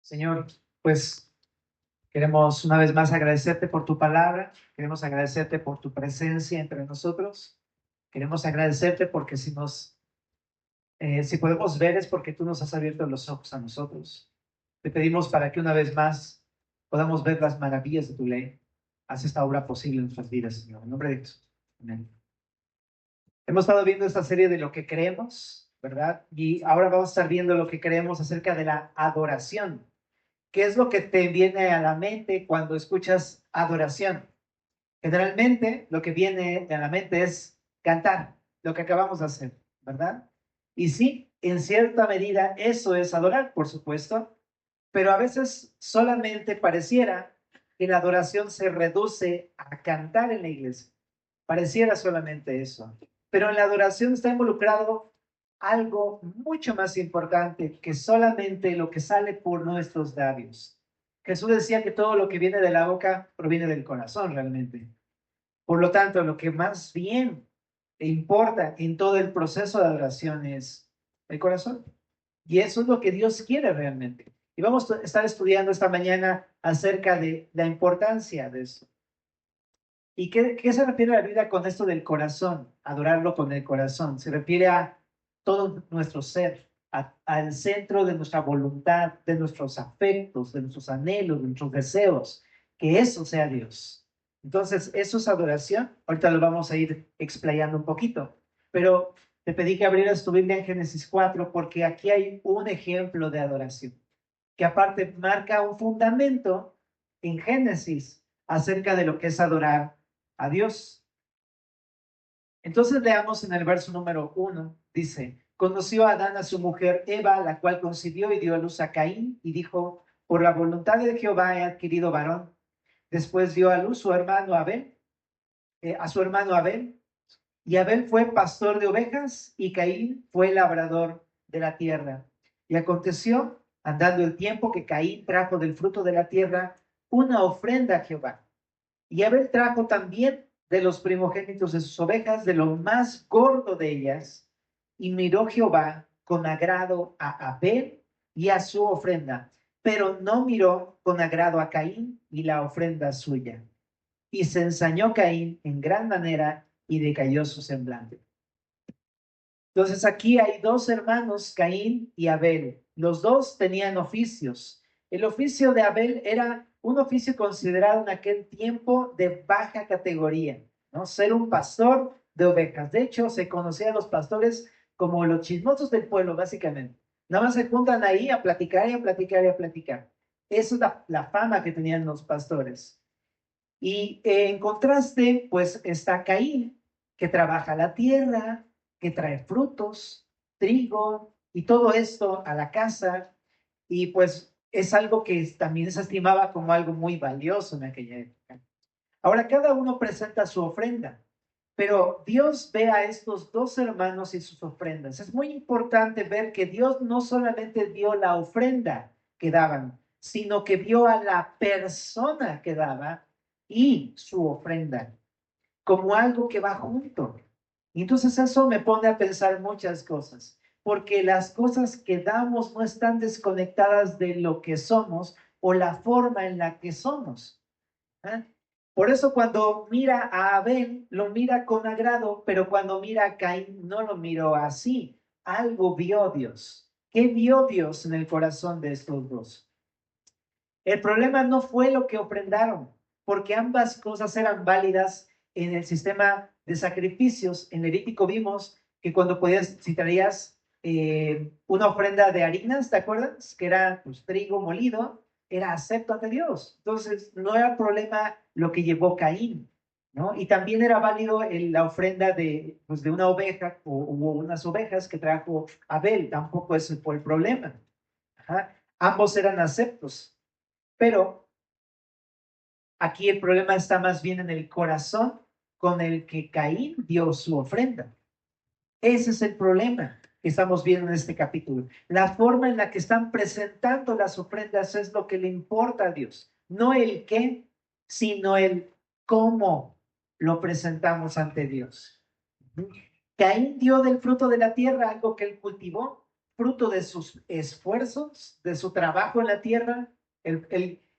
Señor, pues queremos una vez más agradecerte por tu palabra, queremos agradecerte por tu presencia entre nosotros, queremos agradecerte porque si podemos ver es porque tú nos has abierto los ojos a nosotros. Te pedimos para que una vez más podamos ver las maravillas de tu ley. Haz esta obra posible en nuestras vidas, Señor. En nombre de Jesús. Amén. Hemos estado viendo esta serie de lo que creemos, ¿verdad? Y ahora vamos a estar viendo lo que creemos acerca de la adoración. ¿Qué es lo que te viene a la mente cuando escuchas adoración? Generalmente lo que viene a la mente es cantar, lo que acabamos de hacer, ¿verdad? Y sí, en cierta medida eso es adorar, por supuesto, pero a veces solamente pareciera que la adoración se reduce a cantar en la iglesia. Pareciera solamente eso. Pero en la adoración está involucrado algo mucho más importante que solamente lo que sale por nuestros labios. Jesús decía que todo lo que viene de la boca proviene del corazón realmente. Por lo tanto, lo que más bien importa en todo el proceso de adoración es el corazón. Y eso es lo que Dios quiere realmente. Y vamos a estar estudiando esta mañana acerca de la importancia de eso. ¿Y qué se refiere a la Biblia con esto del corazón? Adorarlo con el corazón. Se refiere a todo nuestro ser, al centro de nuestra voluntad, de nuestros afectos, de nuestros anhelos, de nuestros deseos. Que eso sea Dios. Entonces, eso es adoración. Ahorita lo vamos a ir explayando un poquito. Pero te pedí que abrieras tu Biblia en Génesis 4 porque aquí hay un ejemplo de adoración que aparte marca un fundamento en Génesis acerca de lo que es adorar a Dios. Entonces leamos en el verso número 1, dice, conoció a Adán a su mujer Eva, la cual concibió y dio a luz a Caín, y dijo, por la voluntad de Jehová he adquirido varón. Después dio a luz su hermano Abel, a su hermano Abel, y Abel fue pastor de ovejas, y Caín fue labrador de la tierra. Y aconteció, andando el tiempo, que Caín trajo del fruto de la tierra una ofrenda a Jehová. Y Abel trajo también de los primogénitos de sus ovejas, de lo más gordo de ellas, y miró Jehová con agrado a Abel y a su ofrenda, pero no miró con agrado a Caín y la ofrenda suya. Y se ensañó Caín en gran manera y decayó su semblante. Entonces aquí hay dos hermanos, Caín y Abel. Los dos tenían oficios. El oficio de Abel era un oficio considerado en aquel tiempo de baja categoría, ¿no? Ser un pastor de ovejas. De hecho, se conocían a los pastores como los chismosos del pueblo, básicamente. Nada más se juntan ahí a platicar y a platicar y a platicar. Esa es la fama que tenían los pastores. Y en contraste, pues está Caín, que trabaja la tierra, que trae frutos, trigo y todo esto a la casa. Y pues es algo que también se estimaba como algo muy valioso en aquella época. Ahora cada uno presenta su ofrenda, pero Dios ve a estos dos hermanos y sus ofrendas. Es muy importante ver que Dios no solamente vio la ofrenda que daban, sino que vio a la persona que daba y su ofrenda como algo que va junto. Y entonces eso me pone a pensar muchas cosas, porque las cosas que damos no están desconectadas de lo que somos o la forma en la que somos. ¿Eh? Por eso cuando mira a Abel, lo mira con agrado, pero cuando mira a Caín, no lo miró así. Algo vio Dios. ¿Qué vio Dios en el corazón de estos dos? El problema no fue lo que ofrendaron, porque ambas cosas eran válidas en el sistema de sacrificios. En Levítico vimos que cuando podías, si traías una ofrenda de harinas, ¿te acuerdas? Que era pues, trigo molido, era acepto ante Dios. Entonces, no era problema lo que llevó Caín, ¿no? Y también era válido la ofrenda pues, de una oveja o unas ovejas que trajo Abel, tampoco ese fue el problema. Ajá. Ambos eran aceptos. Pero aquí el problema está más bien en el corazón con el que Caín dio su ofrenda. Ese es el problema que estamos viendo en este capítulo. La forma en la que están presentando las ofrendas es lo que le importa a Dios. No el qué, sino el cómo lo presentamos ante Dios. Caín dio del fruto de la tierra algo que él cultivó. fruto de sus esfuerzos, de su trabajo en la tierra,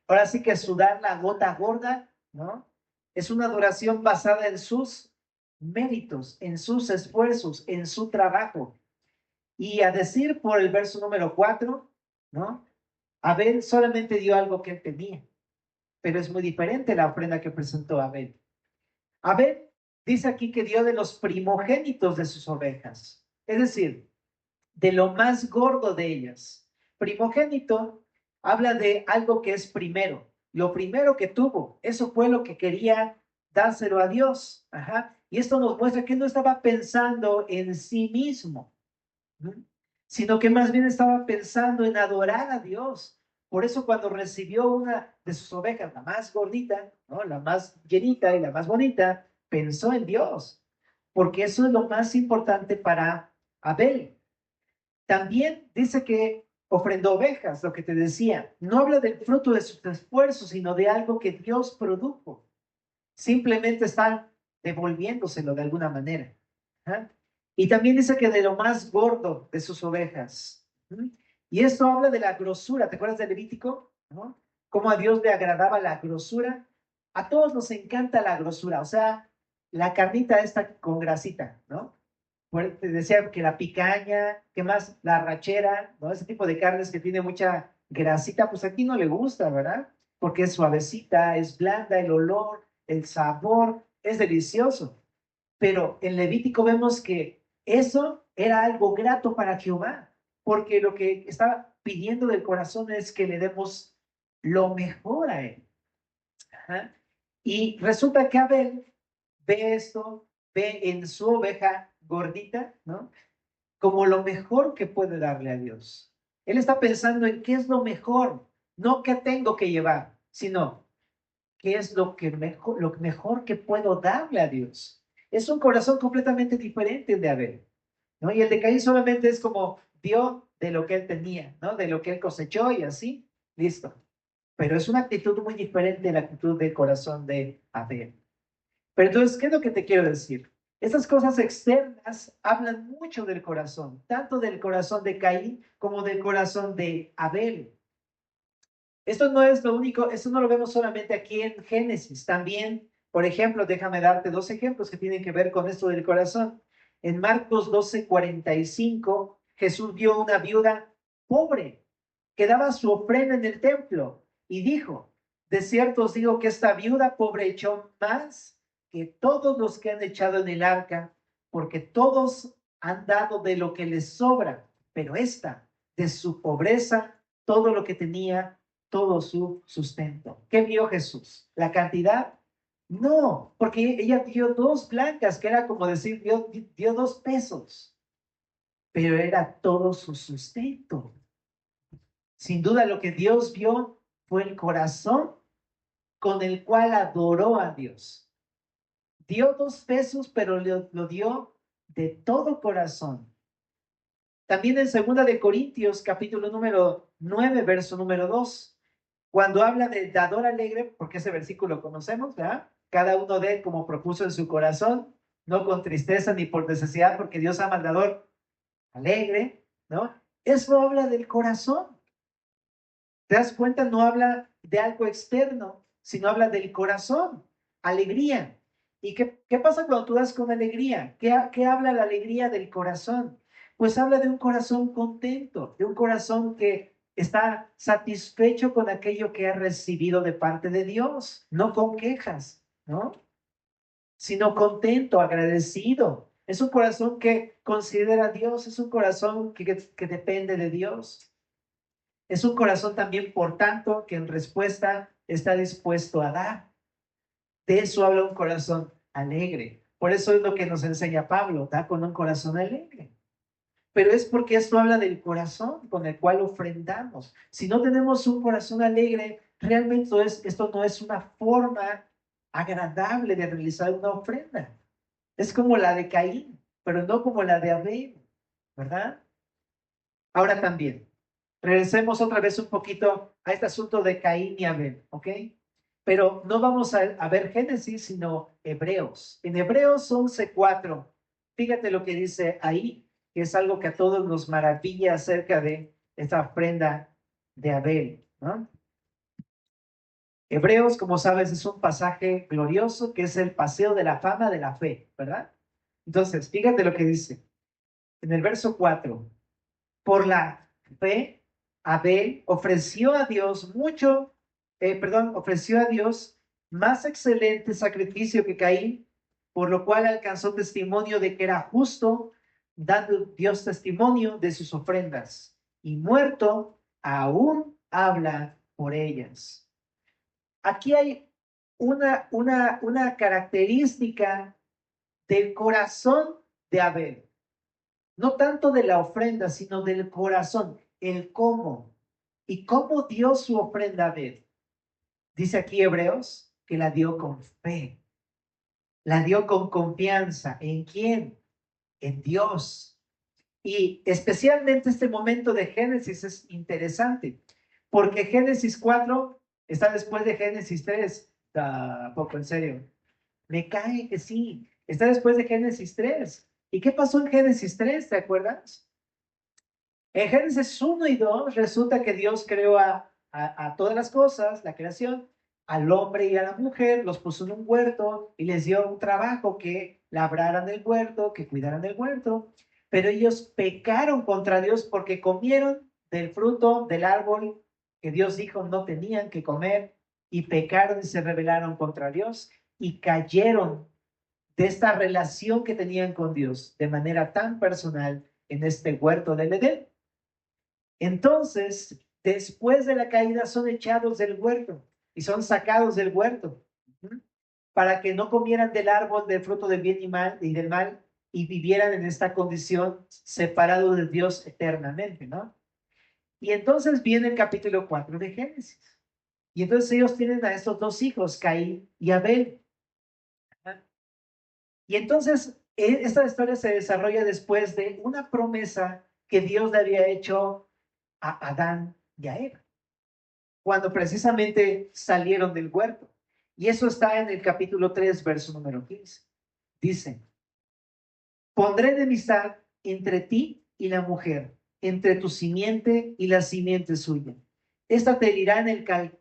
ahora sí que sudar la gota gorda, ¿no? Es una adoración basada en sus méritos, en sus esfuerzos, en su trabajo. Y a decir por el verso número 4, ¿no? Abel solamente dio algo que él tenía, pero es muy diferente la ofrenda que presentó Abel. Abel dice aquí que dio de los primogénitos de sus ovejas, es decir, de lo más gordo de ellas. Primogénito habla de algo que es primero, lo primero que tuvo, eso fue lo que quería dárselo a Dios. Ajá. Y esto nos muestra que no estaba pensando en sí mismo, ¿no? Sino que más bien estaba pensando en adorar a Dios. Por eso cuando recibió una de sus ovejas, la más gordita, ¿no? La más llenita y la más bonita, pensó en Dios, porque eso es lo más importante para Abel. También dice que ofrendó ovejas, lo que te decía. No habla del fruto de sus esfuerzos, sino de algo que Dios produjo. Simplemente está devolviéndoselo de alguna manera. ¿Ah? Y también dice que de lo más gordo de sus ovejas. ¿Mm? Y esto habla de la grosura. ¿Te acuerdas de Levítico? ¿No? Cómo a Dios le agradaba la grosura. A todos nos encanta la grosura, o sea, la carnita esta con grasita, ¿no? Te decía que la picaña, ¿qué más? La arrachera, ¿no? Ese tipo de carnes que tiene mucha grasita, pues aquí no le gusta, ¿verdad? Porque es suavecita, es blanda, el olor, el sabor, es delicioso. Pero en Levítico vemos que eso era algo grato para Jehová, porque lo que estaba pidiendo del corazón es que le demos lo mejor a él. Ajá. Y resulta que Abel ve esto, ve en su oveja gordita, ¿no? Como lo mejor que puede darle a Dios. Él está pensando en qué es lo mejor, no qué tengo que llevar, sino qué es lo mejor que puedo darle a Dios. Es un corazón completamente diferente de Abel, ¿no? Y el de Caín solamente es como dio de lo que él tenía, ¿no? De lo que él cosechó y así, listo. Pero es una actitud muy diferente de la actitud del corazón de Abel. Pero entonces, ¿qué es lo que te quiero decir? Estas cosas externas hablan mucho del corazón, tanto del corazón de Caín como del corazón de Abel. Esto no es lo único, esto no lo vemos solamente aquí en Génesis, también, por ejemplo, déjame darte dos ejemplos que tienen que ver con esto del corazón. En Marcos 12:45, Jesús vio una viuda pobre que daba su ofrenda en el templo y dijo, de cierto os digo que esta viuda pobre echó más que todos los que han echado en el arca, porque todos han dado de lo que les sobra, pero esta, de su pobreza, todo lo que tenía, todo su sustento. ¿Qué vio Jesús? ¿La cantidad? No, porque ella dio dos blancas, que era como decir, dio 2 pesos, pero era todo su sustento. Sin duda lo que Dios vio fue el corazón con el cual adoró a Dios. Dio 2 pesos, pero lo dio de todo corazón. También en 2 Corintios, capítulo número 9, verso número 2, cuando habla de dador alegre, porque ese versículo conocemos, ¿verdad? Cada uno de él como propuso en su corazón, no con tristeza ni por necesidad, porque Dios ama al dador alegre, ¿no? Eso habla del corazón. ¿Te das cuenta? No habla de algo externo, sino habla del corazón, alegría. ¿Y qué pasa cuando tú das con alegría? ¿Qué habla la alegría del corazón? Pues habla de un corazón contento, de un corazón que está satisfecho con aquello que ha recibido de parte de Dios, no con quejas, ¿no? Sino contento, agradecido. Es un corazón que considera a Dios, es un corazón que depende de Dios. Es un corazón también, por tanto, que en respuesta está dispuesto a dar. De eso habla un corazón alegre. Por eso es lo que nos enseña Pablo, da con un corazón alegre. Pero es porque esto habla del corazón con el cual ofrendamos. Si no tenemos un corazón alegre, realmente esto no es una forma agradable de realizar una ofrenda. Es como la de Caín, pero no como la de Abel, ¿verdad? Ahora también, regresemos otra vez un poquito a este asunto de Caín y Abel, ¿ok? Pero no vamos a ver Génesis, sino Hebreos. En Hebreos 11:4, fíjate lo que dice ahí. que es algo que a todos nos maravilla acerca de esta ofrenda de Abel, ¿no? Hebreos, como sabes, es un pasaje glorioso que es el paseo de la fama de la fe, ¿verdad? Entonces, fíjate lo que dice en el verso 4. Por la fe, Abel ofreció a Dios ofreció a Dios más excelente sacrificio que Caín, por lo cual alcanzó testimonio de que era justo, dando Dios testimonio de sus ofrendas, y muerto, aún habla por ellas. Aquí hay una característica del corazón de Abel. No tanto de la ofrenda, sino del corazón, el cómo. ¿Y cómo dio su ofrenda a Abel? Dice aquí Hebreos que la dio con fe, la dio con confianza. ¿En quién? En Dios. Y especialmente este momento de Génesis es interesante, porque Génesis 4 está después de Génesis 3. Tampoco, en serio. Me cae que sí. Está después de Génesis 3. ¿Y qué pasó en Génesis 3? ¿Te acuerdas? En Génesis 1 y 2 resulta que Dios creó a todas las cosas, la creación, al hombre y a la mujer, los puso en un huerto y les dio un trabajo que labraran el huerto, que cuidaran el huerto, pero ellos pecaron contra Dios porque comieron del fruto del árbol que Dios dijo no tenían que comer y pecaron y se rebelaron contra Dios y cayeron de esta relación que tenían con Dios de manera tan personal en este huerto del Edén. Entonces, después de la caída son echados del huerto y son sacados del huerto para que no comieran del árbol del fruto del bien y del mal y vivieran en esta condición separados de Dios eternamente, ¿no? Y entonces viene el capítulo 4 de Génesis. Y entonces ellos tienen a estos dos hijos, Caín y Abel. Y entonces esta historia se desarrolla después de una promesa que Dios le había hecho a Adán y a Eva, cuando precisamente salieron del huerto. Y eso está en el capítulo 3, verso número 15. Dice, pondré enemistad entre ti y la mujer, entre tu simiente y la simiente suya. Esta te herirá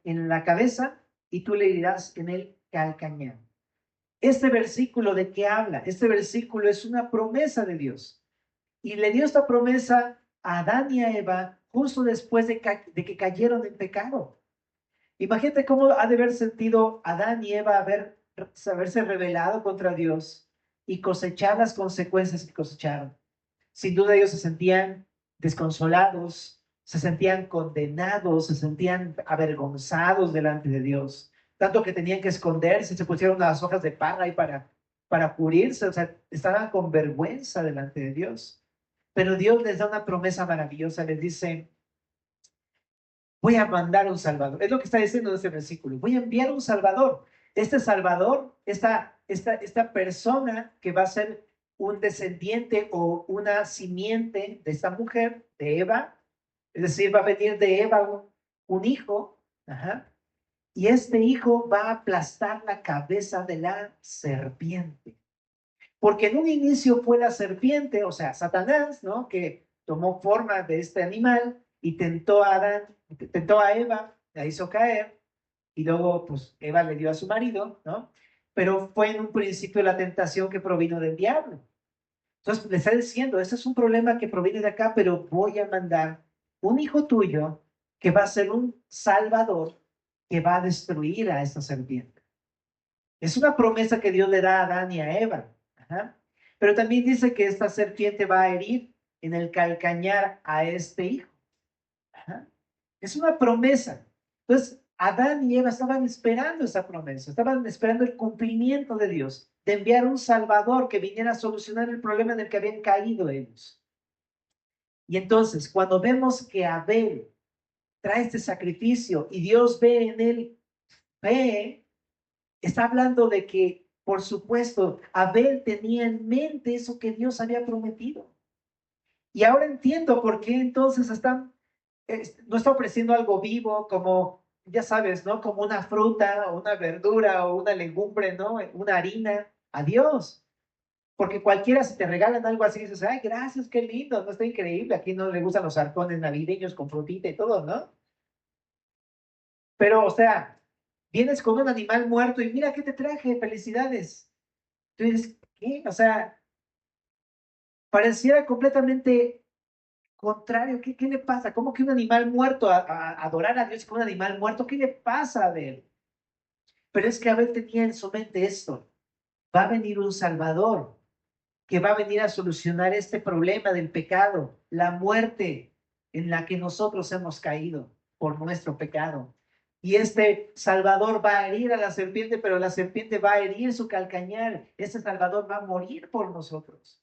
en la cabeza y tú le herirás en el calcañar. Este versículo, ¿de qué habla? Este versículo es una promesa de Dios. Y le dio esta promesa a Adán y a Eva justo después de que cayeron en pecado. Imagínate cómo ha de haber sentido Adán y Eva haberse rebelado contra Dios y cosechar las consecuencias que cosecharon. Sin duda ellos se sentían desconsolados, se sentían condenados, se sentían avergonzados delante de Dios, tanto que tenían que esconderse, se pusieron las hojas de parra ahí para cubrirse, o sea, estaban con vergüenza delante de Dios. Pero Dios les da una promesa maravillosa, les dice, voy a mandar un Salvador. Es lo que está diciendo en este versículo. Voy a enviar un Salvador. Este Salvador, esta persona que va a ser un descendiente o una simiente de esta mujer, de Eva, es decir, va a venir de Eva un hijo, ajá, y este hijo va a aplastar la cabeza de la serpiente. Porque en un inicio fue la serpiente, o sea, Satanás, ¿no? Que tomó forma de este animal y tentó a Adán, tentó a Eva, la hizo caer, y luego, pues, Eva le dio a su marido, ¿no? Pero fue en un principio la tentación que provino del diablo. Entonces, le está diciendo, este es un problema que proviene de acá, pero voy a mandar un hijo tuyo que va a ser un salvador que va a destruir a esta serpiente. Es una promesa que Dios le da a Adán y a Eva. Ajá. Pero también dice que esta serpiente va a herir en el calcañar a este hijo. Ajá. Es una promesa. Entonces, Adán y Eva estaban esperando esa promesa, estaban esperando el cumplimiento de Dios, de enviar un Salvador que viniera a solucionar el problema en el que habían caído ellos. Y entonces, cuando vemos que Abel trae este sacrificio y Dios ve en él fe, está hablando de que, por supuesto, Abel tenía en mente eso que Dios había prometido. Y ahora entiendo por qué entonces no está ofreciendo algo vivo como, ya sabes, ¿no? Como una fruta o una verdura o una legumbre, ¿no? Una harina a Dios. Porque cualquiera, si te regalan algo así, dices, ay, gracias, qué lindo, no está increíble. Aquí no le gustan los arcones navideños con frutita y todo, ¿no? Pero, o sea, vienes con un animal muerto y mira qué te traje, felicidades. Tú dices, ¿qué? O sea, pareciera completamente contrario. ¿Qué le pasa? ¿Cómo que un animal muerto, a adorar a Dios con un animal muerto? ¿Qué le pasa a Abel? Pero es que Abel tenía en su mente esto. Va a venir un Salvador que va a venir a solucionar este problema del pecado, la muerte en la que nosotros hemos caído por nuestro pecado. Y este Salvador va a herir a la serpiente, pero la serpiente va a herir su calcañar. Este Salvador va a morir por nosotros.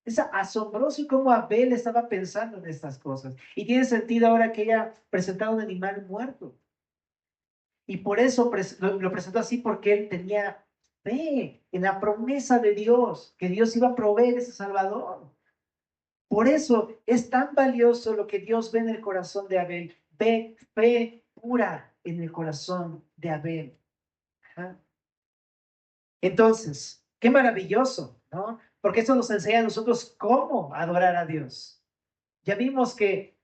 Es asombroso cómo Abel estaba pensando en estas cosas. Y tiene sentido ahora que ella presentado un animal muerto. Y por eso lo presentó así, porque él tenía fe en la promesa de Dios, que Dios iba a proveer ese Salvador. Por eso es tan valioso lo que Dios ve en el corazón de Abel. Ve fe pura en el corazón de Abel. Ajá. Entonces, qué maravilloso, ¿no? Porque eso nos enseña a nosotros cómo adorar a Dios. Ya vimos que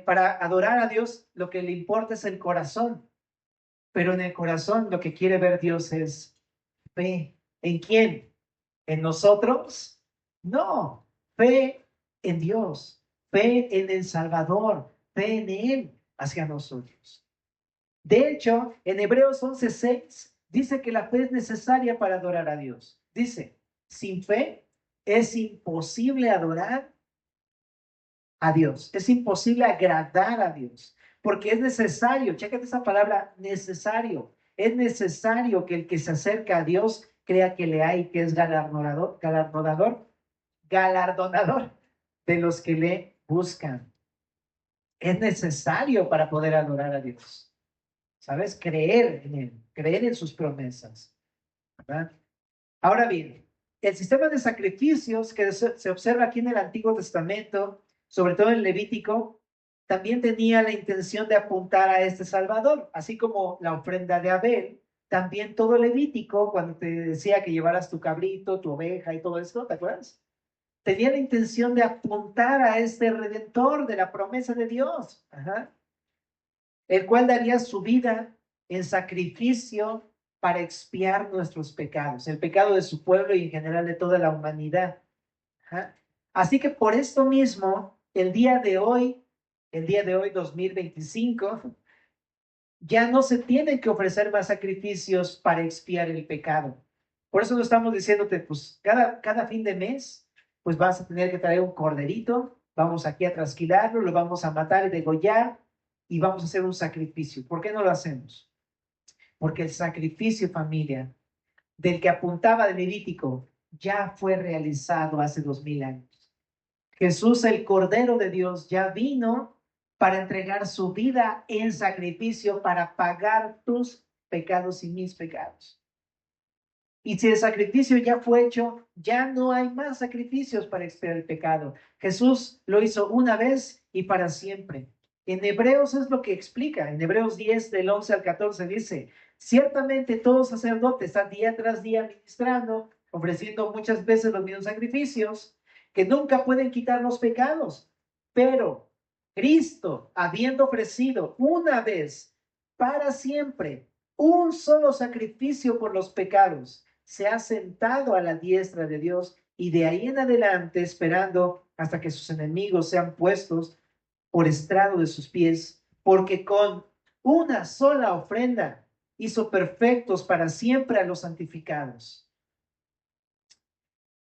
para adorar a Dios lo que le importa es el corazón, pero en el corazón lo que quiere ver Dios es fe. ¿En quién? ¿En nosotros? No, fe en Dios, fe en el Salvador, fe en Él hacia nosotros. De hecho, en Hebreos 11:6 dice que la fe es necesaria para adorar a Dios. Dice, sin fe es imposible adorar a Dios, es imposible agradar a Dios, porque es necesario, chécate esa palabra, necesario. Es necesario que el que se acerca a Dios crea que le hay, que es galardonador de los que le buscan. Es necesario para poder adorar a Dios. ¿Sabes? Creer en Él, creer en sus promesas. ¿Verdad? Ahora bien, el sistema de sacrificios que se observa aquí en el Antiguo Testamento, sobre todo en Levítico, también tenía la intención de apuntar a este Salvador, así como la ofrenda de Abel. También todo Levítico, cuando te decía que llevaras tu cabrito, tu oveja y todo esto, ¿te acuerdas? Tenía la intención de apuntar a este redentor de la promesa de Dios, ajá, el cual daría su vida en sacrificio para expiar nuestros pecados, el pecado de su pueblo y en general de toda la humanidad. Ajá. Así que por esto mismo, el día de hoy 2025, ya no se tienen que ofrecer más sacrificios para expiar el pecado. Por eso no estamos diciéndote, pues cada fin de mes, pues vas a tener que traer un corderito, vamos aquí a trasquilarlo, lo vamos a matar y degollar y vamos a hacer un sacrificio. ¿Por qué no lo hacemos? Porque el sacrificio, familia, del que apuntaba el Levítico, ya fue realizado hace 2000 años. Jesús, el Cordero de Dios, ya vino para entregar su vida en sacrificio para pagar tus pecados y mis pecados. Y si el sacrificio ya fue hecho, ya no hay más sacrificios para expiar el pecado. Jesús lo hizo una vez y para siempre. En Hebreos es lo que explica. En Hebreos 10, del 11 al 14 dice, ciertamente todo sacerdote está día tras día ministrando, ofreciendo muchas veces los mismos sacrificios, que nunca pueden quitar los pecados. Pero Cristo, habiendo ofrecido una vez para siempre un solo sacrificio por los pecados, se ha sentado a la diestra de Dios y de ahí en adelante esperando hasta que sus enemigos sean puestos por estrado de sus pies, porque con una sola ofrenda hizo perfectos para siempre a los santificados.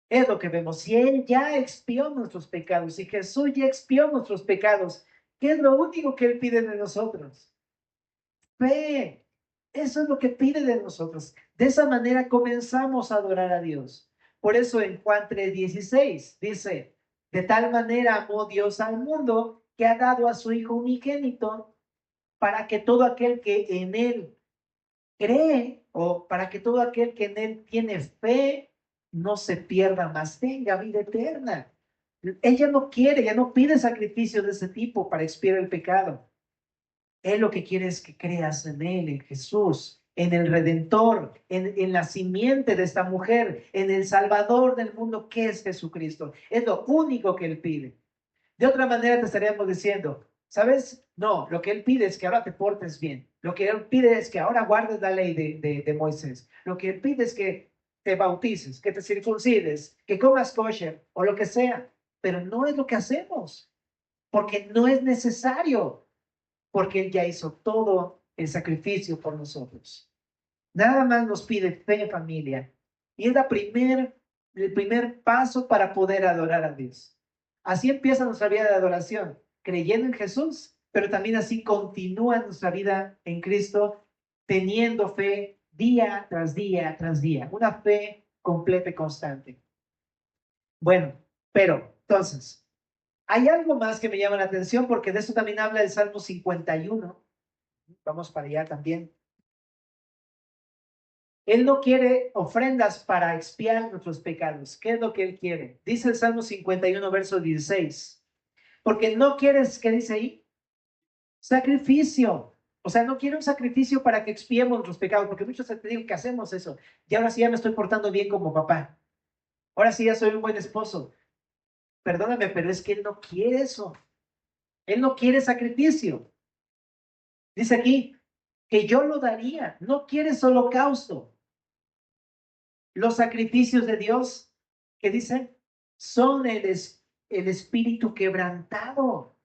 Es lo que vemos. Si Él ya expió nuestros pecados, si Jesús ya expió nuestros pecados, ¿qué es lo único que Él pide de nosotros? Fe. Eso es lo que pide de nosotros. De esa manera comenzamos a adorar a Dios. Por eso en Juan 3:16 dice, de tal manera amó Dios al mundo que ha dado a su Hijo unigénito para que todo aquel que en Él cree o para que todo aquel que en Él tiene fe no se pierda, más tenga vida eterna. Ella no quiere, ella no pide sacrificios de ese tipo para expiar el pecado. Él lo que quiere es que creas en Él, en Jesús, en el Redentor, en la simiente de esta mujer, en el Salvador del mundo que es Jesucristo. Es lo único que Él pide. De otra manera te estaríamos diciendo, ¿sabes? No, lo que Él pide es que ahora te portes bien. Lo que Él pide es que ahora guardes la ley de Moisés. Lo que Él pide es que te bautices, que te circuncides, que comas kosher o lo que sea. Pero no es lo que hacemos, porque no es necesario, porque Él ya hizo todo el sacrificio por nosotros. Nada más nos pide fe, familia. Y es el primer paso para poder adorar a Dios. Así empieza nuestra vida de adoración, creyendo en Jesús, pero también así continúa nuestra vida en Cristo, teniendo fe día tras día tras día. Una fe completa y constante. Bueno, pero entonces, hay algo más que me llama la atención porque de eso también habla el Salmo 51. Vamos para allá también. Él no quiere ofrendas para expiar nuestros pecados. ¿Qué es lo que Él quiere? Dice el Salmo 51, verso 16. Porque no quieres, ¿qué dice ahí? Sacrificio. O sea, no quiere un sacrificio para que expiemos nuestros pecados, porque muchos te digo que hacemos eso. Y ahora sí ya me estoy portando bien como papá. Ahora sí ya soy un buen esposo. Perdóname, pero es que Él no quiere eso. Él no quiere sacrificio. Dice aquí que yo lo daría. No quieres holocausto. Los sacrificios de Dios, que dicen, son el espíritu quebrantado.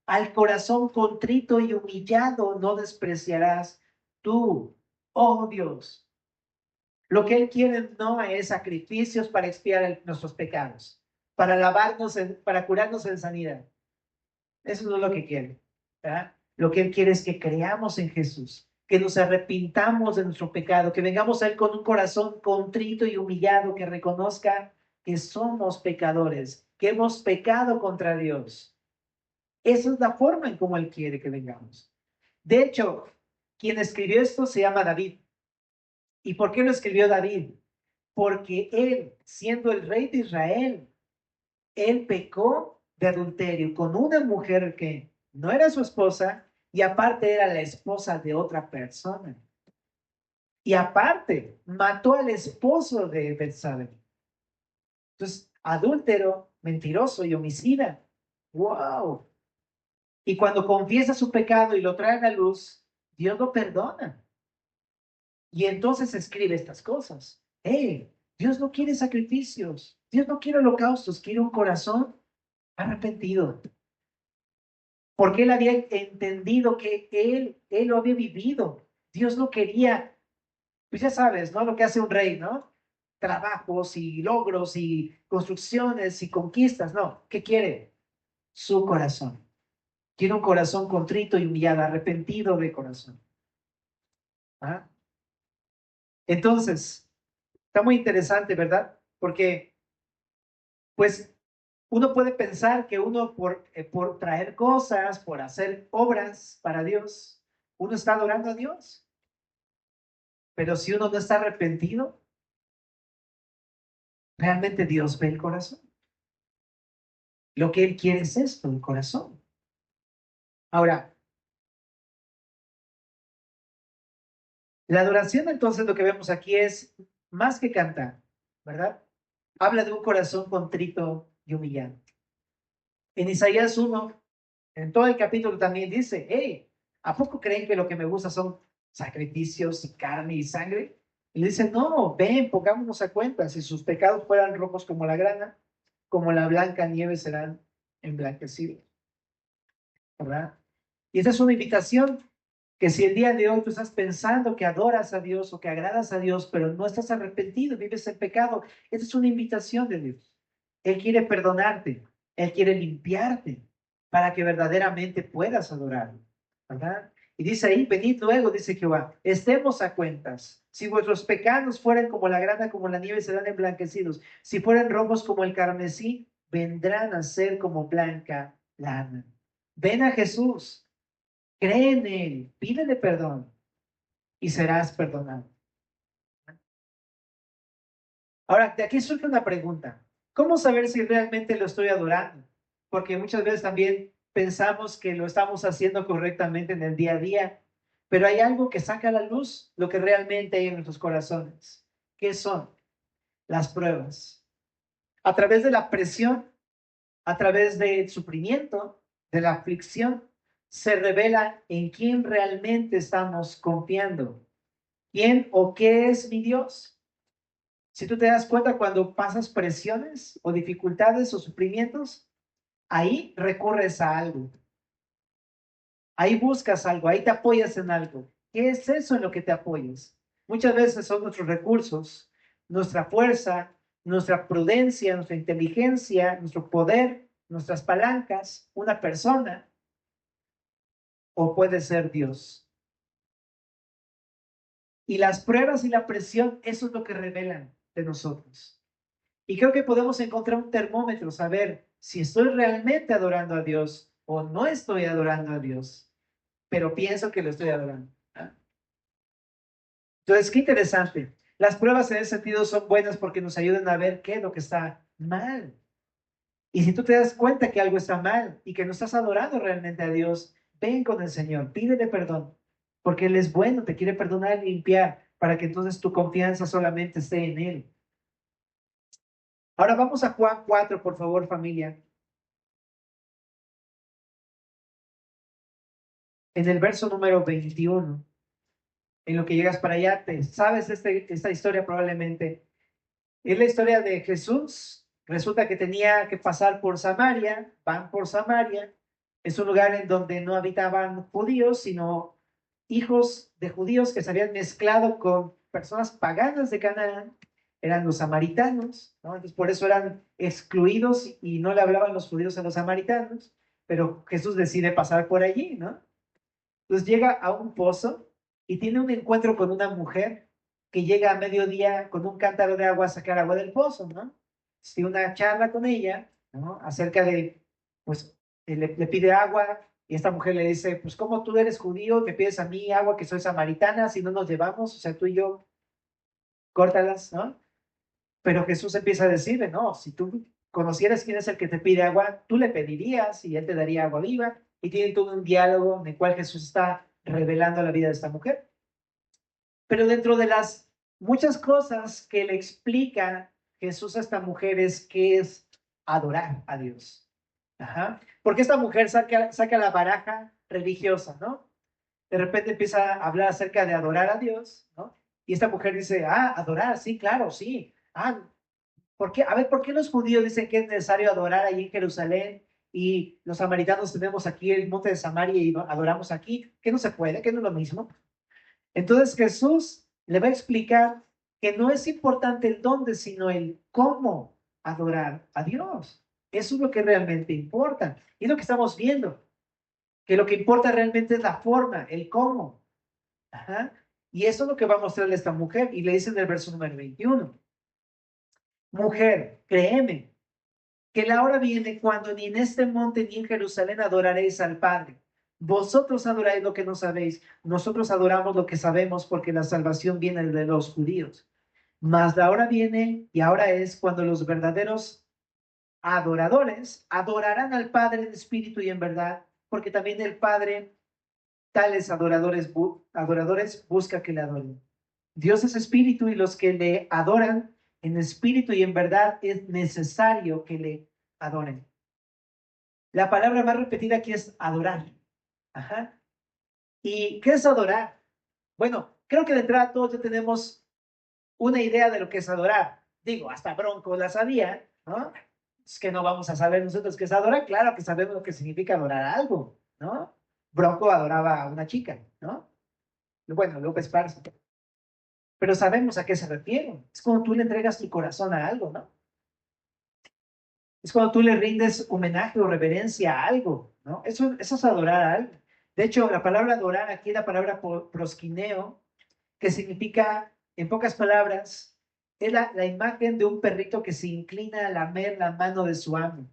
Al corazón contrito y humillado no despreciarás tú, oh Dios. Lo que Él quiere no es sacrificios para expiar nuestros pecados, para lavarnos, para curarnos en sanidad. Eso no es lo que quiere, ¿verdad? Lo que Él quiere es que creamos en Jesús, que nos arrepintamos de nuestro pecado, que vengamos a Él con un corazón contrito y humillado, que reconozca que somos pecadores, que hemos pecado contra Dios. Esa es la forma en cómo Él quiere que vengamos. De hecho, quien escribió esto se llama David. ¿Y por qué lo escribió David? Porque él, siendo el rey de Israel, él pecó de adulterio con una mujer que no era su esposa y aparte era la esposa de otra persona. Y aparte, mató al esposo de Betsabé. Entonces, adúltero, mentiroso y homicida. ¡Wow! Y cuando confiesa su pecado y lo trae a la luz, Dios lo perdona. Y entonces escribe estas cosas. ¡Hey! Dios no quiere sacrificios. Dios no quiere holocaustos. Quiere un corazón arrepentido. Porque él había entendido que él lo había vivido. Dios no quería, pues ya sabes, ¿no? Lo que hace un rey, ¿no? Trabajos y logros y construcciones y conquistas. No. ¿Qué quiere? Su corazón. Quiere un corazón contrito y humillado, arrepentido de corazón. ¿Ah? Entonces, está muy interesante, ¿verdad? Porque, pues, uno puede pensar que uno por traer cosas, por hacer obras para Dios, uno está adorando a Dios. Pero si uno no está arrepentido, realmente Dios ve el corazón. Lo que Él quiere es esto, el corazón. Ahora, la adoración entonces lo que vemos aquí es más que cantar, ¿verdad? Habla de un corazón contrito y humillado. En Isaías 1, en todo el capítulo también dice, hey, ¿a poco creen que lo que me gusta son sacrificios y carne y sangre? Y le dice, no, ven, pongámonos a cuenta, si sus pecados fueran rojos como la grana, como la blanca nieve serán emblanquecidos, ¿verdad? Y esa es una invitación que si el día de hoy tú estás pensando que adoras a Dios o que agradas a Dios, pero no estás arrepentido, vives en pecado, esa es una invitación de Dios. Él quiere perdonarte, Él quiere limpiarte para que verdaderamente puedas adorarlo, ¿verdad? Y dice ahí, venid luego, dice Jehová, estemos a cuentas. Si vuestros pecados fueran como la grana, como la nieve, serán emblanquecidos. Si fueran rojos como el carmesí, vendrán a ser como blanca lana. Ven a Jesús, cree en Él, pídele perdón y serás perdonado. Ahora, de aquí surge una pregunta. ¿Cómo saber si realmente lo estoy adorando? Porque muchas veces también pensamos que lo estamos haciendo correctamente en el día a día, Pero hay algo que saca a la luz lo que realmente hay en nuestros corazones. ¿Qué son? Las pruebas. A través de la presión, a través del sufrimiento, de la aflicción, se revela en quién realmente estamos confiando. ¿Quién o qué es mi Dios? Si tú te das cuenta cuando pasas presiones o dificultades o sufrimientos, ahí recurres a algo. Ahí buscas algo, ahí te apoyas en algo. ¿Qué es eso en lo que te apoyas? Muchas veces son nuestros recursos, nuestra fuerza, nuestra prudencia, nuestra inteligencia, nuestro poder, nuestras palancas, una persona, o puede ser Dios. Y las pruebas y la presión, eso es lo que revelan de nosotros. Y creo que podemos encontrar un termómetro, saber si estoy realmente adorando a Dios o no estoy adorando a Dios, pero pienso que lo estoy adorando. Entonces, qué interesante. Las pruebas en ese sentido son buenas porque nos ayudan a ver qué es lo que está mal. Y si tú te das cuenta que algo está mal y que no estás adorando realmente a Dios, ven con el Señor, pídele perdón, porque Él es bueno, te quiere perdonar y limpiar para que entonces tu confianza solamente esté en Él. Ahora vamos a Juan 4, por favor, familia. En el verso número 21, en lo que llegas para allá, te sabes esta historia probablemente. Es la historia de Jesús. Resulta que tenía que pasar por Samaria, van por Samaria. Es un lugar en donde no habitaban judíos, sino hijos de judíos que se habían mezclado con personas paganas de Canaán. Eran los samaritanos, ¿no? Entonces por eso eran excluidos y no le hablaban los judíos a los samaritanos. Pero Jesús decide pasar por allí, ¿no? Entonces llega a un pozo y tiene un encuentro con una mujer que llega a mediodía con un cántaro de agua a sacar agua del pozo, ¿no? Tiene una charla con ella, ¿no? Acerca de, pues, le pide agua y esta mujer le dice, pues, ¿cómo tú eres judío? Me pides a mí agua que soy samaritana, si no nos llevamos, o sea, tú y yo, córtalas, ¿no? Pero Jesús empieza a decirle, no, si tú conocieras quién es el que te pide agua, tú le pedirías y él te daría agua viva. Y tienen todo un diálogo en el cual Jesús está revelando la vida de esta mujer. Pero dentro de las muchas cosas que le explica Jesús a esta mujer es que es adorar a Dios. Ajá. Porque esta mujer saca la baraja religiosa, ¿no? De repente empieza a hablar acerca de adorar a Dios, ¿no? Y esta mujer dice, adorar, sí, claro, sí. ¿Por qué? A ver, ¿por qué los judíos dicen que es necesario adorar allí en Jerusalén y los samaritanos tenemos aquí el monte de Samaria y adoramos aquí? ¿Que no se puede? ¿Que no es lo mismo? Entonces Jesús le va a explicar que no es importante el dónde, sino el cómo adorar a Dios. Eso es lo que realmente importa. Y es lo que estamos viendo, que lo que importa realmente es la forma, el cómo. Ajá. Y eso es lo que va a mostrarle esta mujer. Y le dice en el verso número 21, mujer, créeme, que la hora viene cuando ni en este monte ni en Jerusalén adoraréis al Padre. Vosotros adoráis lo que no sabéis, nosotros adoramos lo que sabemos porque la salvación viene de los judíos. Mas la hora viene y ahora es cuando los verdaderos adoradores adorarán al Padre en espíritu y en verdad, porque también el Padre tales adoradores busca que le adoren. Dios es espíritu y los que le adoran en espíritu y en verdad es necesario que le adoren. La palabra más repetida aquí es adorar. Ajá. ¿Y qué es adorar? Bueno, creo que de entrada todos ya tenemos una idea de lo que es adorar. Digo, hasta Bronco la sabía, ¿no? Es que no vamos a saber nosotros qué es adorar. Claro que sabemos lo que significa adorar algo, ¿no? Bronco adoraba a una chica, ¿no? Bueno, López Esparza. Pero sabemos a qué se refiere. Es cuando tú le entregas tu corazón a algo, ¿no? Es cuando tú le rindes homenaje o reverencia a algo, ¿no? Eso es adorar a algo. De hecho, la palabra adorar aquí es la palabra prosquineo, que significa, en pocas palabras, es la imagen de un perrito que se inclina a lamer la mano de su amo.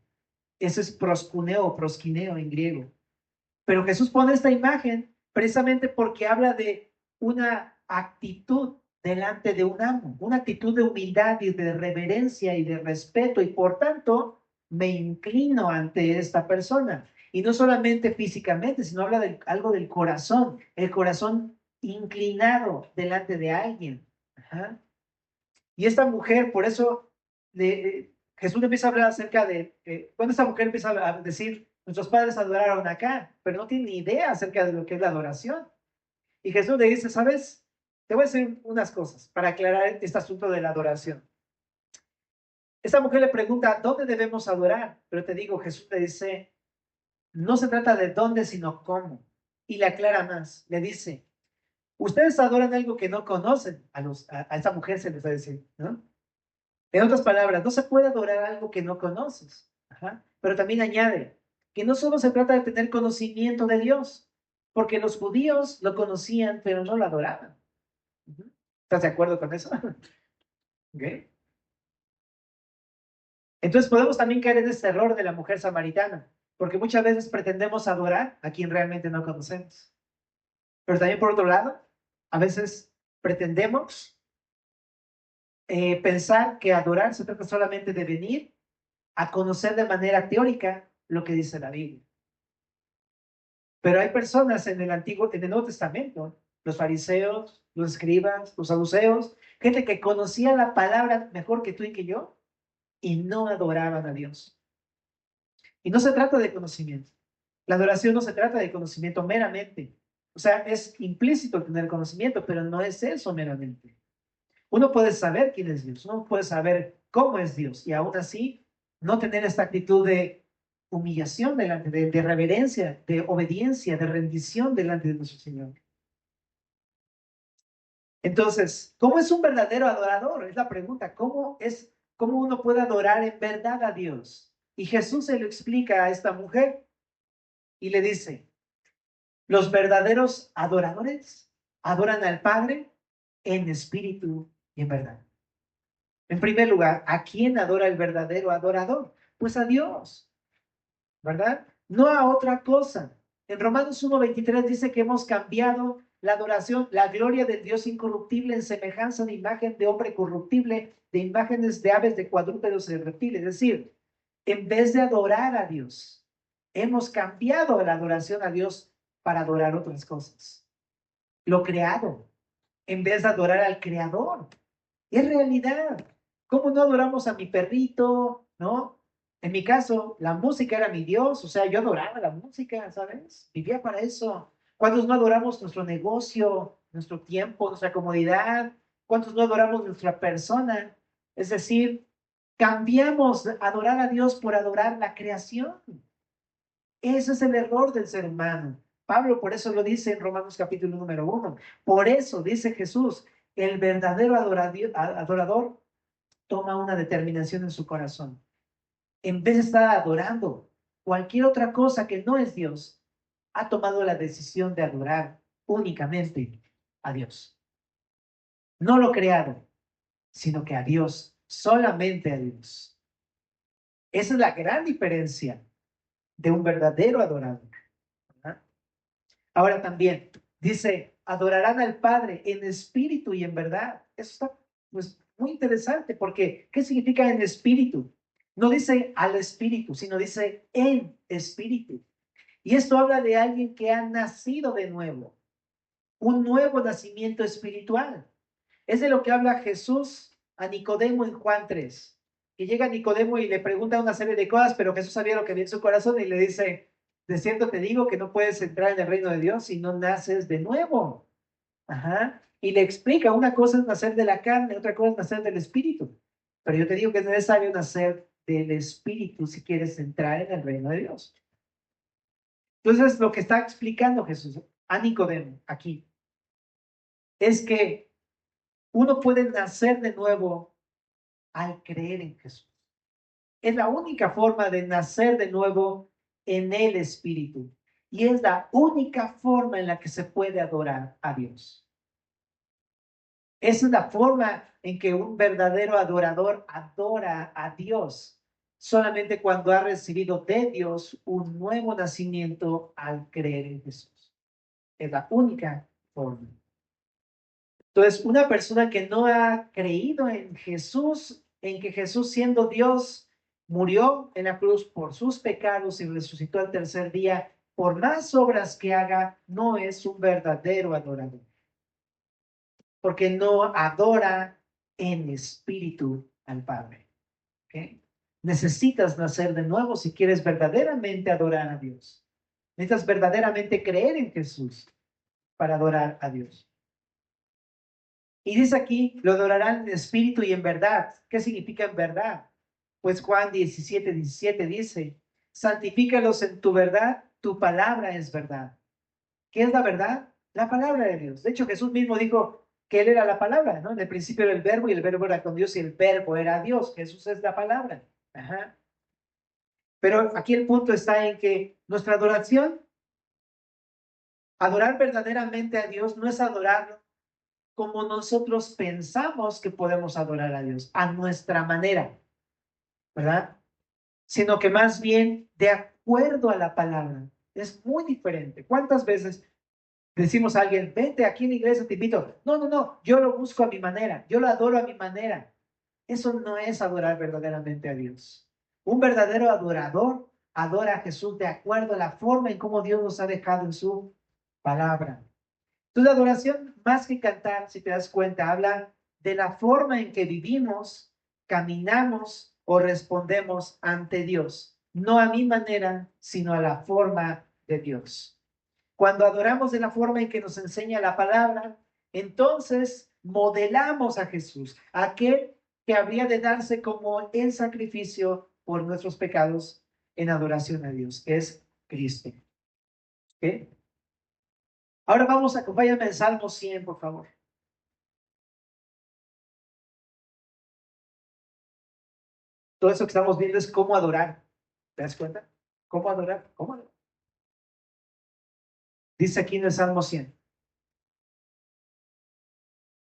Eso es prosquineo en griego. Pero Jesús pone esta imagen precisamente porque habla de una actitud delante de un amo, una actitud de humildad y de reverencia y de respeto, y por tanto me inclino ante esta persona. Y no solamente físicamente, sino habla de algo del corazón, el corazón inclinado delante de alguien. Ajá. Y esta mujer, por eso Jesús empieza a hablar acerca de, cuando esta mujer empieza a decir, nuestros padres adoraron acá, pero no tiene ni idea acerca de lo que es la adoración. Y Jesús le dice, ¿sabes? Te voy a decir unas cosas para aclarar este asunto de la adoración. Esta mujer le pregunta, ¿dónde debemos adorar? Pero te digo, Jesús le dice, no se trata de dónde, sino cómo. Y le aclara más, le dice, ustedes adoran algo que no conocen, a esta mujer se les va a decir, ¿no? En otras palabras, no se puede adorar algo que no conoces. Ajá. Pero también añade que no solo se trata de tener conocimiento de Dios, porque los judíos lo conocían, pero no lo adoraban. ¿Estás de acuerdo con eso? ¿Okay? Entonces podemos también caer en este error de la mujer samaritana, porque muchas veces pretendemos adorar a quien realmente no conocemos. Pero también por otro lado, a veces pretendemos pensar que adorar se trata solamente de venir a conocer de manera teórica lo que dice la Biblia. Pero hay personas en el Nuevo Testamento, los fariseos, los escribas, los saduceos, gente que conocía la palabra mejor que tú y que yo y no adoraban a Dios. Y no se trata de conocimiento. La adoración no se trata de conocimiento meramente. O sea, es implícito tener conocimiento, pero no es eso meramente. Uno puede saber quién es Dios, uno puede saber cómo es Dios y aún así no tener esta actitud de humillación delante de reverencia, de obediencia, de rendición delante de nuestro Señor. Entonces, ¿cómo es un verdadero adorador? Es la pregunta. ¿Cómo uno puede adorar en verdad a Dios? Y Jesús se lo explica a esta mujer y le dice, los verdaderos adoradores adoran al Padre en espíritu y en verdad. En primer lugar, ¿a quién adora el verdadero adorador? Pues a Dios, ¿verdad? No a otra cosa. En Romanos 1:23 dice que hemos cambiado la adoración, la gloria del Dios incorruptible en semejanza de imagen de hombre corruptible, de imágenes de aves, de cuadrúpedos y de reptiles. Es decir, en vez de adorar a Dios, hemos cambiado la adoración a Dios para adorar otras cosas. Lo creado, en vez de adorar al creador. Es realidad. ¿Cómo no adoramos a mi perrito? ¿No? En mi caso, la música era mi Dios, o sea, yo adoraba la música, ¿sabes? Vivía para eso. ¿Cuántos no adoramos nuestro negocio, nuestro tiempo, nuestra comodidad? ¿Cuántos no adoramos nuestra persona? Es decir, cambiamos adorar a Dios por adorar la creación. Ese es el error del ser humano. Pablo por eso lo dice en Romanos capítulo número 1. Por eso dice Jesús, el verdadero adorador toma una determinación en su corazón. En vez de estar adorando cualquier otra cosa que no es Dios, ha tomado la decisión de adorar únicamente a Dios. No lo creado, sino que a Dios, solamente a Dios. Esa es la gran diferencia de un verdadero adorador. ¿Verdad? Ahora también dice, adorarán al Padre en espíritu y en verdad. Eso está pues muy interesante porque ¿qué significa en espíritu? No dice al espíritu, sino dice en espíritu. Y esto habla de alguien que ha nacido de nuevo, un nuevo nacimiento espiritual. Es de lo que habla Jesús a Nicodemo en Juan 3, que llega Nicodemo y le pregunta una serie de cosas, pero Jesús sabía lo que había en su corazón y le dice, de cierto te digo que no puedes entrar en el reino de Dios si no naces de nuevo. Ajá. Y le explica, una cosa es nacer de la carne, otra cosa es nacer del espíritu. Pero yo te digo que es necesario nacer del espíritu si quieres entrar en el reino de Dios. Entonces, lo que está explicando Jesús a Nicodemo aquí es que uno puede nacer de nuevo al creer en Jesús. Es la única forma de nacer de nuevo en el Espíritu. Y es la única forma en la que se puede adorar a Dios. Esa es la forma en que un verdadero adorador adora a Dios. Solamente cuando ha recibido de Dios un nuevo nacimiento al creer en Jesús. Es la única forma. Entonces, una persona que no ha creído en Jesús, en que Jesús siendo Dios murió en la cruz por sus pecados y resucitó al tercer día, por más obras que haga, no es un verdadero adorador, porque no adora en espíritu al Padre. ¿Okay? Necesitas nacer de nuevo si quieres verdaderamente adorar a Dios. Necesitas verdaderamente creer en Jesús para adorar a Dios. Y dice aquí, lo adorarán en espíritu y en verdad. ¿Qué significa en verdad? Pues Juan 17:17 dice, santifícalos en tu verdad, tu palabra es verdad. ¿Qué es la verdad? La palabra de Dios. De hecho, Jesús mismo dijo que Él era la palabra, ¿no? En el principio era el verbo y el verbo era con Dios y el verbo era Dios. Jesús es la palabra. Ajá. Pero aquí el punto está en que nuestra adoración, adorar verdaderamente a Dios, no es adorarlo como nosotros pensamos que podemos adorar a Dios, a nuestra manera, ¿verdad? Sino que más bien de acuerdo a la palabra. Es muy diferente. ¿Cuántas veces decimos a alguien, vente aquí en la iglesia, te invito? No, no, no, yo lo busco a mi manera, yo lo adoro a mi manera. Eso no es adorar verdaderamente a Dios. Un verdadero adorador adora a Jesús de acuerdo a la forma en cómo Dios nos ha dejado en su palabra. Entonces, la adoración, más que cantar, si te das cuenta, habla de la forma en que vivimos, caminamos o respondemos ante Dios. No a mi manera, sino a la forma de Dios. Cuando adoramos de la forma en que nos enseña la palabra, entonces modelamos a Jesús, aquel que habría de darse como el sacrificio por nuestros pecados en adoración a Dios, que es Cristo. ¿Okay? Ahora vamos a, acompáñame en Salmo 100, por favor. Todo eso que estamos viendo es cómo adorar. ¿Te das cuenta? ¿Cómo adorar? ¿Cómo adorar? Dice aquí en el Salmo 100.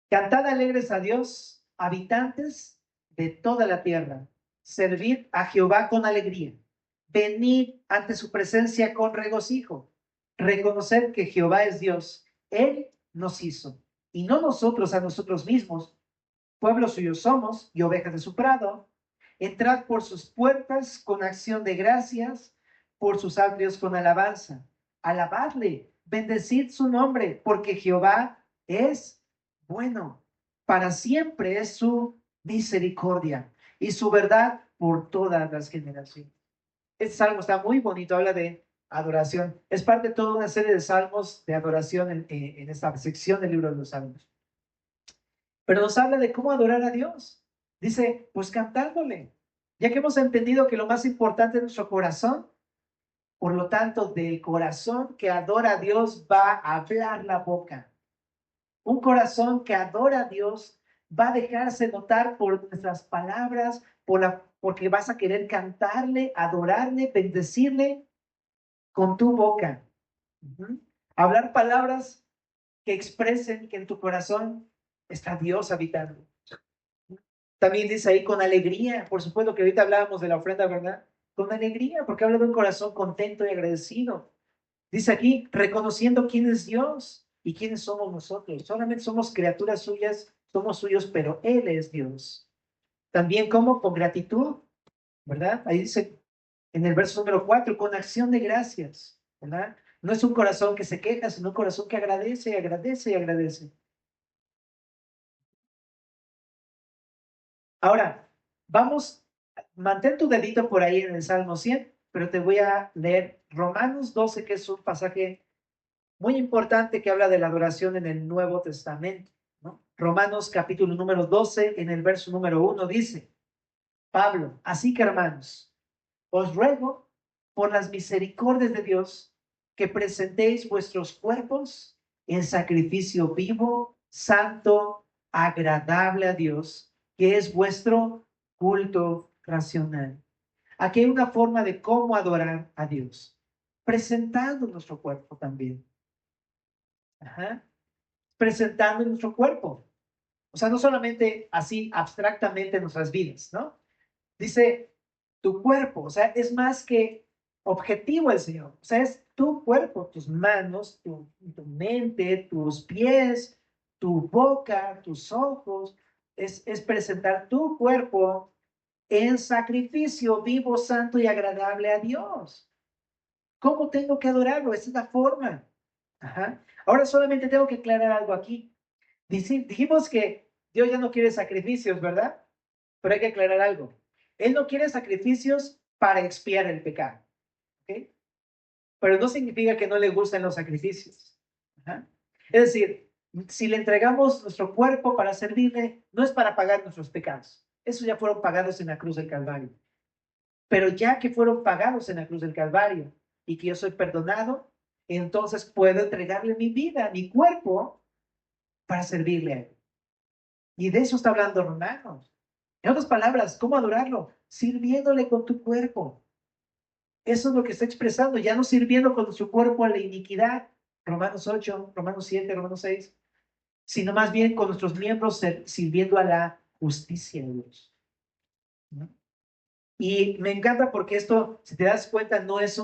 Cantad alegres a Dios, habitantes de toda la tierra. Servid a Jehová con alegría. Venid ante su presencia con regocijo. Reconocer que Jehová es Dios. Él nos hizo. Y no nosotros a nosotros mismos. Pueblo suyo somos y ovejas de su prado. Entrad por sus puertas con acción de gracias, por sus atrios con alabanza. Alabadle, bendecid su nombre, porque Jehová es bueno. Para siempre es su misericordia y su verdad por todas las generaciones. Este salmo está muy bonito, habla de adoración. Es parte de toda una serie de salmos de adoración en esta sección del libro de los salmos. Pero nos habla de cómo adorar a Dios. Dice, pues cantándole. Ya que hemos entendido que lo más importante es nuestro corazón, por lo tanto, del corazón que adora a Dios va a hablar la boca. Un corazón que adora a Dios va a dejarse notar por nuestras palabras, porque vas a querer cantarle, adorarle, bendecirle con tu boca. Hablar palabras que expresen que en tu corazón está Dios habitando. También dice ahí con alegría, por supuesto que ahorita hablábamos de la ofrenda, ¿verdad? Con alegría, porque habla de un corazón contento y agradecido. Dice aquí, reconociendo quién es Dios y quiénes somos nosotros. Solamente somos criaturas suyas, somos suyos, pero Él es Dios. También como con gratitud, ¿verdad? Ahí dice en el verso número 4, con acción de gracias, ¿verdad? No es un corazón que se queja, sino un corazón que agradece y agradece y agradece. Ahora, vamos, mantén tu dedito por ahí en el Salmo 100, pero te voy a leer Romanos 12, que es un pasaje muy importante que habla de la adoración en el Nuevo Testamento, ¿no? Romanos capítulo número 12, en el verso número 1 dice, Pablo, así que hermanos, os ruego por las misericordias de Dios que presentéis vuestros cuerpos en sacrificio vivo, santo, agradable a Dios, que es vuestro culto racional. Aquí hay una forma de cómo adorar a Dios, presentando nuestro cuerpo también. Ajá. Presentando nuestro cuerpo. O sea, no solamente así abstractamente nuestras vidas, ¿no? Dice tu cuerpo, o sea, es más que objetivo el Señor. O sea, es tu cuerpo, tus manos, tu mente, tus pies, tu boca, tus ojos. Es presentar tu cuerpo en sacrificio vivo, santo y agradable a Dios. ¿Cómo tengo que adorarlo? Esa es la forma. Ajá. Ahora solamente tengo que aclarar algo aquí. Dijimos que Dios ya no quiere sacrificios, ¿verdad? Pero hay que aclarar algo. Él no quiere sacrificios para expiar el pecado. ¿Ok? Pero no significa que no le gusten los sacrificios. Ajá. Es decir, si le entregamos nuestro cuerpo para servirle, no es para pagar nuestros pecados. Esos ya fueron pagados en la cruz del Calvario. Pero ya que fueron pagados en la cruz del Calvario y que yo soy perdonado, entonces puedo entregarle mi vida, mi cuerpo, para servirle a Él. Y de eso está hablando Romanos. En otras palabras, ¿cómo adorarlo? Sirviéndole con tu cuerpo. Eso es lo que está expresando, ya no sirviendo con su cuerpo a la iniquidad, Romanos 8, Romanos 7, Romanos 6, sino más bien con nuestros miembros sirviendo a la justicia de Dios. ¿No? Y me encanta porque esto, si te das cuenta, no es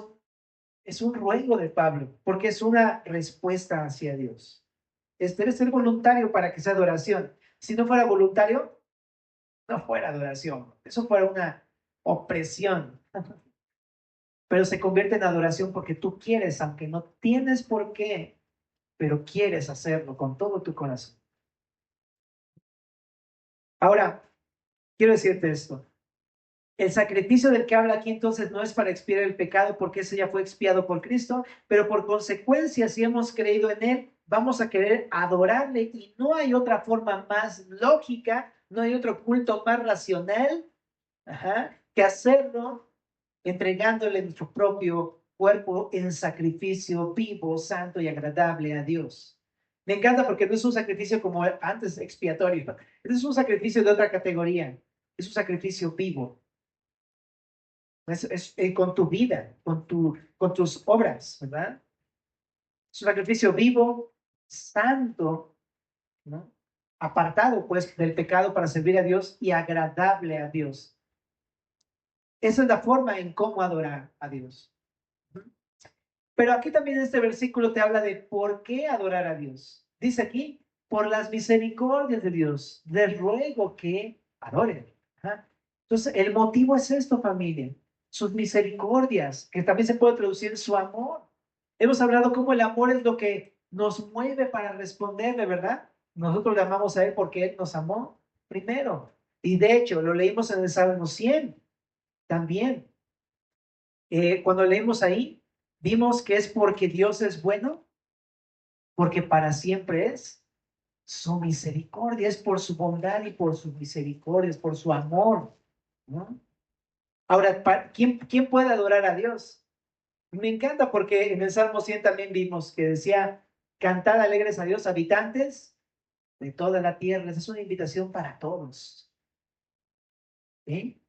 un ruego de Pablo, porque es una respuesta hacia Dios. Debe ser voluntario para que sea adoración. Si no fuera voluntario, no fuera adoración. Eso fuera una opresión. Pero se convierte en adoración porque tú quieres, aunque no tienes por qué, pero quieres hacerlo con todo tu corazón. Ahora, quiero decirte esto. El sacrificio del que habla aquí entonces no es para expiar el pecado porque ese ya fue expiado por Cristo, pero por consecuencia, si hemos creído en Él, vamos a querer adorarle y no hay otra forma más lógica, no hay otro culto más racional, que hacerlo entregándole nuestro propio cuerpo en sacrificio vivo, santo y agradable a Dios. Me encanta porque no es un sacrificio como antes expiatorio, es un sacrificio de otra categoría, es un sacrificio vivo. Con tu vida, con tus obras, ¿verdad? Es un sacrificio vivo, santo, ¿no? Apartado, pues, del pecado para servir a Dios y agradable a Dios. Esa es la forma en cómo adorar a Dios. Pero aquí también este versículo te habla de por qué adorar a Dios. Dice aquí, por las misericordias de Dios, les ruego que adoren. ¿Ah? Entonces, el motivo es esto, familia, sus misericordias, que también se puede traducir su amor. Hemos hablado cómo el amor es lo que nos mueve para responderle, ¿verdad? Nosotros le amamos a Él porque Él nos amó primero. Y de hecho, lo leímos en el Salmo 100 también. Cuando leímos ahí, vimos que es porque Dios es bueno, porque para siempre es su misericordia, es por su bondad y por su misericordia, es por su amor, ¿no? Ahora, ¿quién puede adorar a Dios? Me encanta porque en el Salmo 100 también vimos que decía, cantad alegres a Dios, habitantes de toda la tierra. Esa es una invitación para todos. ¿Sí?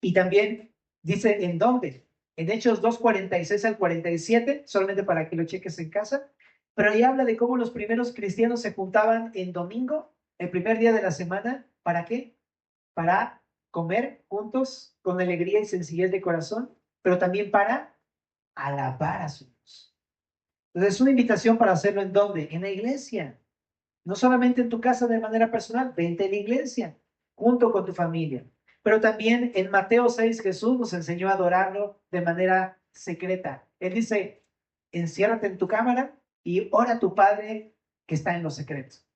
Y también dice, ¿en dónde? En Hechos 2:46 al 47, solamente para que lo cheques en casa. Pero ahí habla de cómo los primeros cristianos se juntaban en domingo, el primer día de la semana. ¿Para qué? Para comer juntos con alegría y sencillez de corazón, pero también para alabar a su Dios. Entonces es una invitación para hacerlo ¿en dónde? En la iglesia. No solamente en tu casa de manera personal, vente a la iglesia, junto con tu familia. Pero también en Mateo 6 Jesús nos enseñó a adorarlo de manera secreta. Él dice, enciérrate en tu cámara y ora a tu Padre que está en los secretos.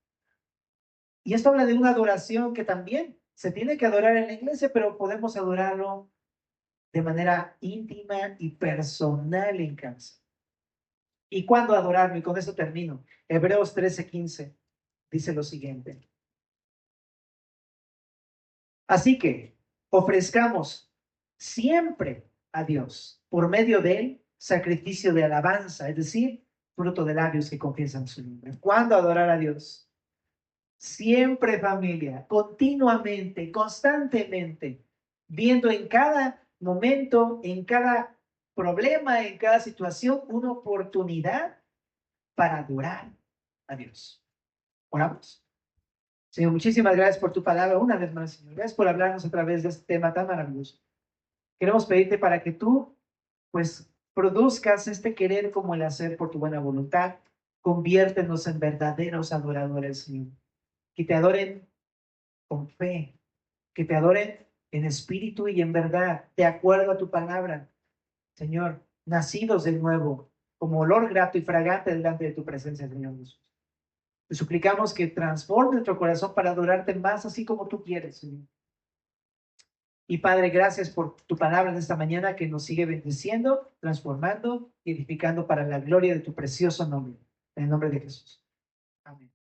Y esto habla de una adoración que también se tiene que adorar en la iglesia, pero podemos adorarlo de manera íntima y personal en casa. ¿Y cuándo adorarlo? Y con eso termino. Hebreos 13:15 dice lo siguiente. Así que ofrezcamos siempre a Dios por medio del sacrificio de alabanza, es decir, fruto de labios que confiesan su nombre. ¿Cuándo adorar a Dios? Siempre, familia, continuamente, constantemente, viendo en cada momento, en cada problema, en cada situación, una oportunidad para adorar a Dios. Oramos. Señor, muchísimas gracias por tu palabra una vez más, Señor. Gracias por hablarnos a través de este tema tan maravilloso. Queremos pedirte para que tú, pues, produzcas este querer como el hacer por tu buena voluntad. Conviértenos en verdaderos adoradores, Señor. Que te adoren con fe, que te adoren en espíritu y en verdad, de acuerdo a tu palabra, Señor, nacidos de nuevo, como olor grato y fragante delante de tu presencia, Señor Jesús. Te suplicamos que transforme nuestro corazón para adorarte más así como tú quieres, Señor. Y Padre, gracias por tu palabra en esta mañana que nos sigue bendiciendo, transformando y edificando para la gloria de tu precioso nombre. En el nombre de Jesús. Amén.